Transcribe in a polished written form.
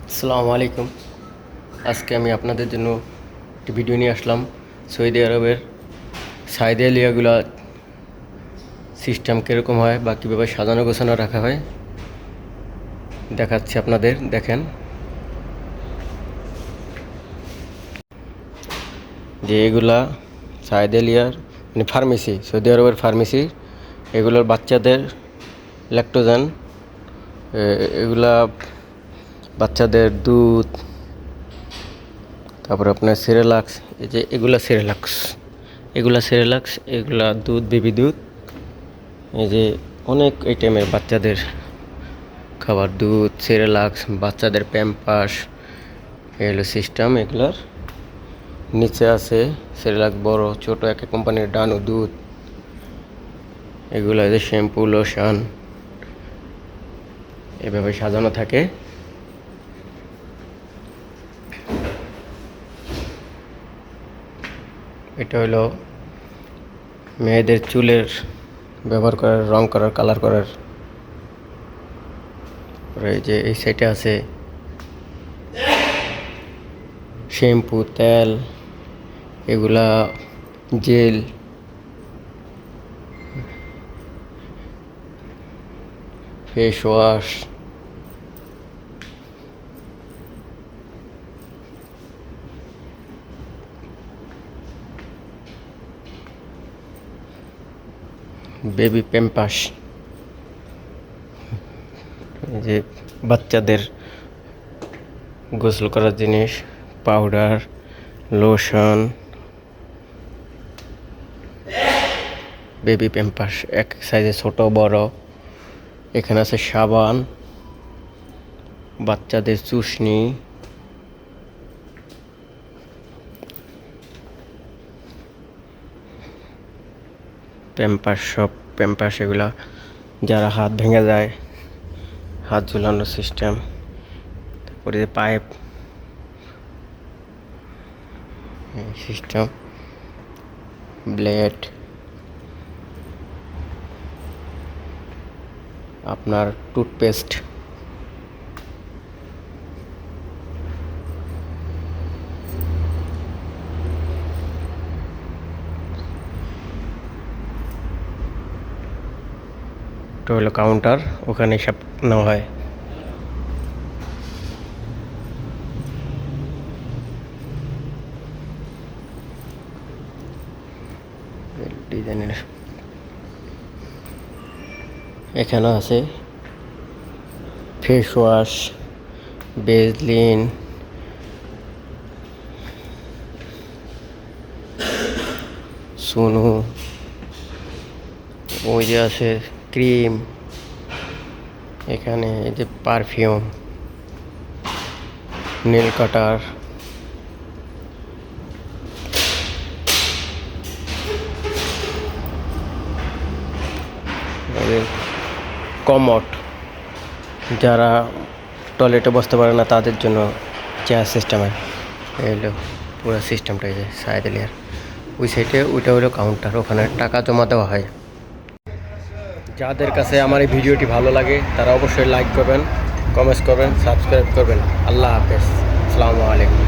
আসসালামু আলাইকুম। আজকে আমি আপনাদের জন্য একটি ভিডিও নিয়ে আসলাম। সৌদি আরবের সাইদেলিয়াগুলা সিস্টেম কীরকম হয় বা কীভাবে সাজানো গোছানো রাখা হয় দেখাচ্ছি আপনাদের। দেখেন যে এগুলা সাইদেলিয়ার মানে ফার্মেসি, সৌদি আরবের ফার্মেসি। এগুলোর বাচ্চাদের ল্যাকটোজেন, এগুলা বাচ্চাদের দুধ, তারপর আপনার সেরেলাক্স, এই যে এগুলা সেরেলাক্স, এগুলা দুধ, বেবি দুধ, এই যে অনেক আইটেমের বাচ্চাদের খাবার, দুধ, সেরেলাক্স, বাচ্চাদের প্যাম্পাস, এই হলো সিস্টেম। এগুলার নিচে আছে সেরেলাক্স বড় ছোট এক এক কোম্পানির ডানো দুধ, এগুলো যে শ্যাম্পু, লোশন, এভাবে সাজানো থাকে। এটা হলো মেয়েদের চুলের ব্যবহার করার, রং করার, কালার করার। এই যে এই সাইডে আছে শ্যাম্পু, তেল, এগুলা gel, face wash, baby pampers, এই যে বাচ্চাদের গোসল করার জিনিস, পাউডার, লোশন, বেবি প্যাম্পাস এক সাইজে ছোট বড়। এখানে আছে সাবান, বাচ্চাদের চুষনি, প্যাম্পাস, সব প্যাম্পাস। এগুলা যারা হাত ভেঙে যায়, হাত ঝুলানোর সিস্টেম। তারপরে যে পাইপ সিস্টেম, ব্লেড, আপনার টুথপেস্ট, এটা হলো কাউন্টার, ওখানে সব নেওয়া হয়। ডিজাইনের এখানে আছে ফেস ওয়াশ, বেজলিন, সুনু, ওই যে আছে ক্রিম, এখানে এই যে পারফিউম, নেল কাটার, কমোড, যারা টয়লেটে বসতে পারে না তাদের জন্য চেয়ার সিস্টেমে। এই হলো পুরো সিস্টেমটা। এই যে সাইদেলিয়ার ওই সাইডে, ওইটা হলো কাউন্টার, ওখানে টাকা জমা দেওয়া হয়। যাদের কাছে আমার এই ভিডিওটি ভালো লাগে তারা অবশ্যই লাইক করবেন, কমেন্টস করবেন, সাবস্ক্রাইব করবেন। আল্লাহ হাফেজ, আসসালামু আলাইকুম।